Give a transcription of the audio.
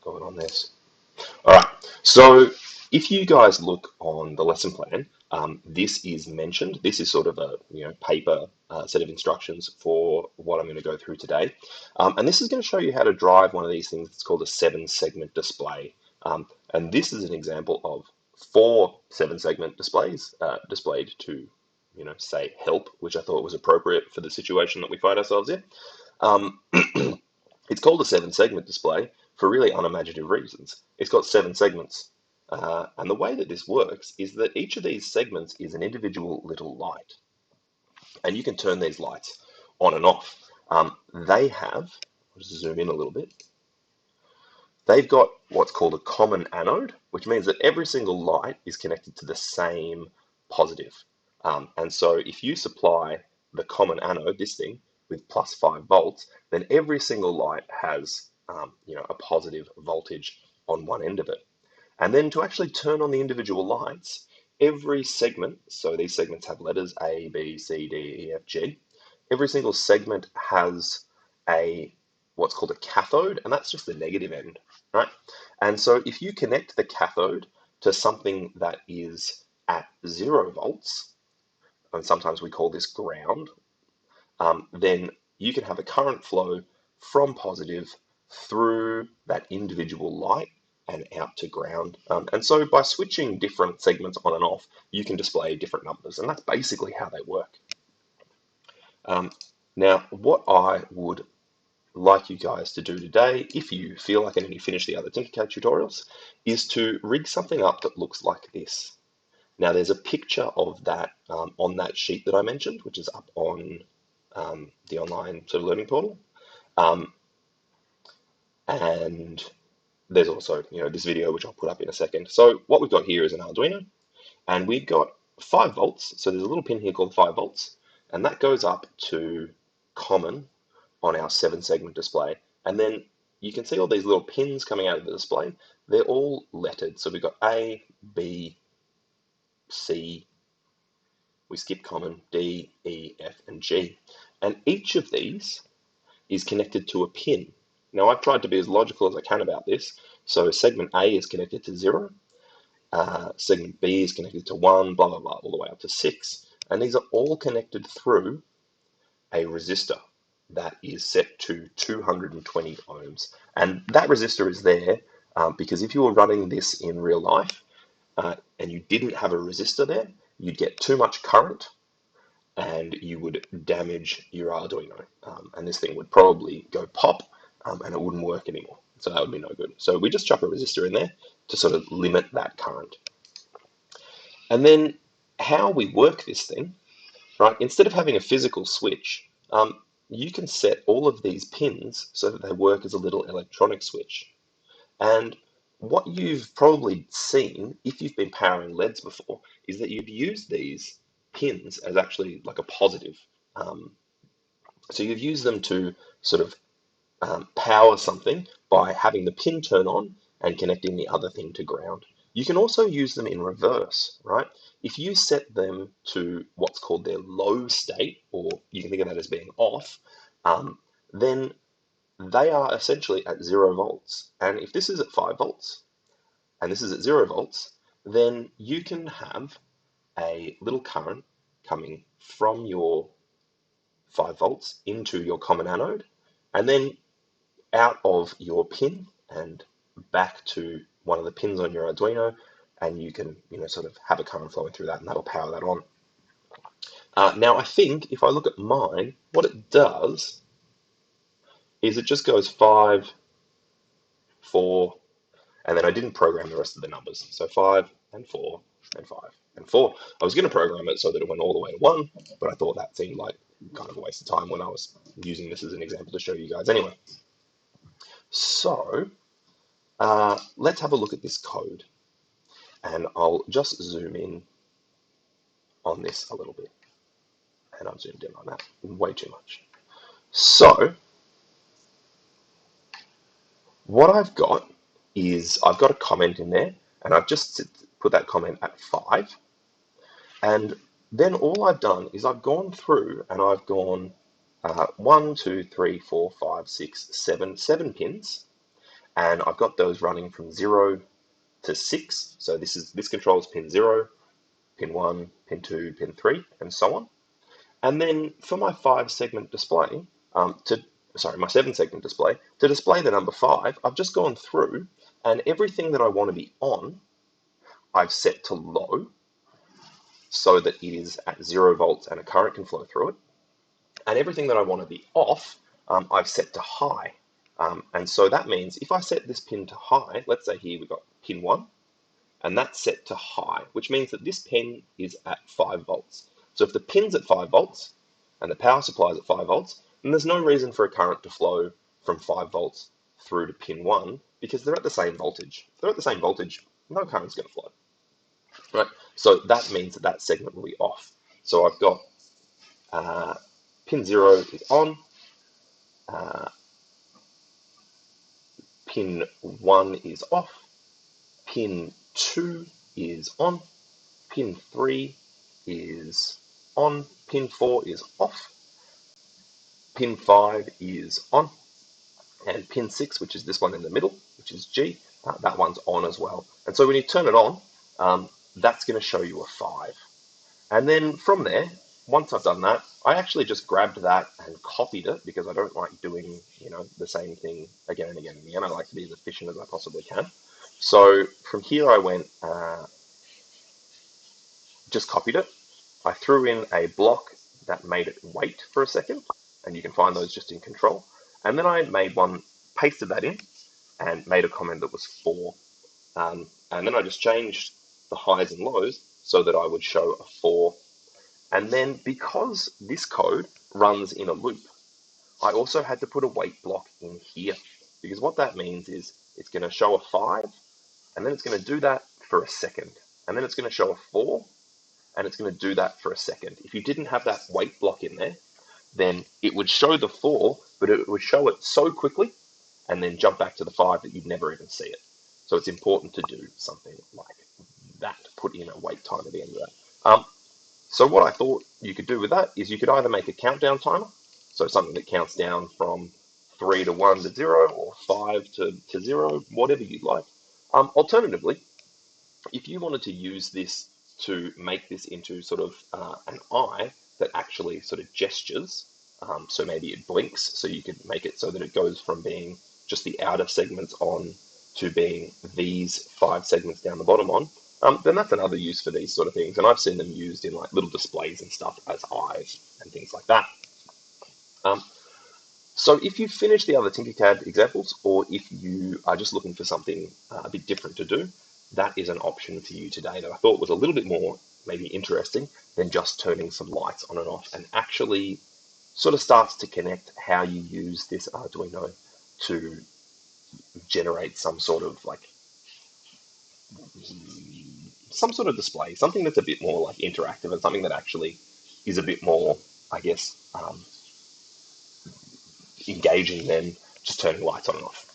going on this. All right. So if you guys look on the lesson plan, this is mentioned. This is sort of a paper set of instructions for what I'm going to go through today. And this is going to show you how to drive one of these things. It's called a 7-segment display. And this is an example of 4 7-segment displays displayed to, say help, which I thought was appropriate for the situation that we find ourselves in. Um, it's called a 7-segment display for really unimaginative reasons. It's got 7 segments. And the way that this works is that each of these segments is an individual little light. And you can turn these lights on and off. They have, I'll just zoom in a little bit, they've got what's called a common anode, which means that every single light is connected to the same positive. And so if you supply the common anode, this thing, with plus 5 volts, then every single light has a positive voltage on one end of it. And then to actually turn on the individual lights, every segment, so these segments have letters A, B, C, D, E, F, G, every single segment has a what's called a cathode, and that's just the negative end, right? And so if you connect the cathode to something that is at 0 volts, and sometimes we call this ground, then you can have a current flow from positive through that individual light and out to ground. And so by switching different segments on and off, you can display different numbers, and that's basically how they work. Now, what I would like you guys to do today, if you feel like it and you finish the other Tinkercad tutorials, is to rig something up that looks like this. Now, there's a picture of that on that sheet that I mentioned, which is up on the online sort of learning portal. And there's also, this video, which I'll put up in a second. So what we've got here is an Arduino, and we've got 5 volts. So there's a little pin here called 5 volts, and that goes up to common on our 7-segment display. And then you can see all these little pins coming out of the display. They're all lettered. So we've got A, B, C, we skip common, D, E, F, and G. And each of these is connected to a pin. Now, I've tried to be as logical as I can about this. So segment A is connected to 0, segment B is connected to 1, blah, blah, blah, all the way up to 6. And these are all connected through a resistor that is set to 220 ohms. And that resistor is there because if you were running this in real life and you didn't have a resistor there, you'd get too much current and you would damage your Arduino. And this thing would probably go pop and it wouldn't work anymore. So that would be no good. So we just chuck a resistor in there to sort of limit that current. And then how we work this thing, right? Instead of having a physical switch, you can set all of these pins so that they work as a little electronic switch. And what you've probably seen, if you've been powering LEDs before, is that you've used these pins as actually like a positive. So you've used them to sort of power something by having the pin turn on and connecting the other thing to ground. You can also use them in reverse, right? If you set them to what's called their low state, or you can think of that as being off, then they are essentially at 0 volts. And if this is at 5 volts and this is at 0 volts, then you can have a little current coming from your 5 volts into your common anode, and then out of your pin and back to one of the pins on your Arduino, and you can sort of have a current flowing through that, and that'll power that on. Now, I think if I look at mine, what it does is it just goes 5, 4, and then I didn't program the rest of the numbers. So 5 and 4 and 5 and 4. I was going to program it so that it went all the way to 1, but I thought that seemed like kind of a waste of time when I was using this as an example to show you guys anyway. So let's have a look at this code, and I'll just zoom in on this a little bit, and I've zoomed in on that way too much. So what I've got is I've got a comment in there, and I've just put that comment at 5, and then all I've done is I've gone through and I've gone 1, 2, 3, 4, 5, 6, 7 pins, and I've got those running from 0 to 6. So this controls pin 0, pin 1, pin 2, pin 3, and so on. And then for my 5-segment display, my 7-segment display, to display the number 5, I've just gone through and everything that I want to be on, I've set to low so that it is at 0 volts and a current can flow through it. And everything that I want to be off, I've set to high. And so that means if I set this pin to high, let's say here we've got pin 1, and that's set to high, which means that this pin is at 5 volts. So if the pin's at 5 volts and the power supply is at 5 volts, then there's no reason for a current to flow from 5 volts through to pin 1 because they're at the same voltage. If they're at the same voltage, no current's going to flow. Right? So that means that that segment will be off. So I've got pin 0 is on, pin 1 is off, pin 2 is on, pin 3 is on, pin 4 is off, pin 5 is on, and pin 6, which is this one in the middle, which is G, that one's on as well. And so when you turn it on, that's going to show you a 5. And then from there, once I've done that, I actually just grabbed that and copied it because I don't like doing, the same thing again and again and again. I like to be as efficient as I possibly can. So from here, I went, just copied it. I threw in a block that made it wait for a second, and you can find those just in control. And then I made one, pasted that in, and made a comment that was 4. And then I just changed the highs and lows so that I would show a 4. And then because this code runs in a loop, I also had to put a wait block in here. Because what that means is it's going to show a 5, and then it's going to do that for a second. And then it's going to show a 4, and it's going to do that for a second. If you didn't have that wait block in there, then it would show the 4, but it would show it so quickly and then jump back to the 5 that you'd never even see it. So it's important to do something like that, put in a wait time at the end of that. So what I thought you could do with that is you could either make a countdown timer, so something that counts down from 3 to 1 to 0 or 5 to 0, whatever you'd like. Alternatively, if you wanted to use this to make this into sort of an eye that actually sort of gestures, so maybe it blinks, so you could make it so that it goes from being just the outer segments on to being these 5 segments down the bottom on, then that's another use for these sort of things. And I've seen them used in like little displays and stuff as eyes and things like that. So if you finish the other Tinkercad examples, or if you are just looking for something a bit different to do, that is an option for you today that I thought was a little bit more maybe interesting than just turning some lights on and off, and actually sort of starts to connect how you use this Arduino to generate some sort of display, something that's a bit more like interactive and something that actually is a bit more, I guess, engaging than just turning lights on and off.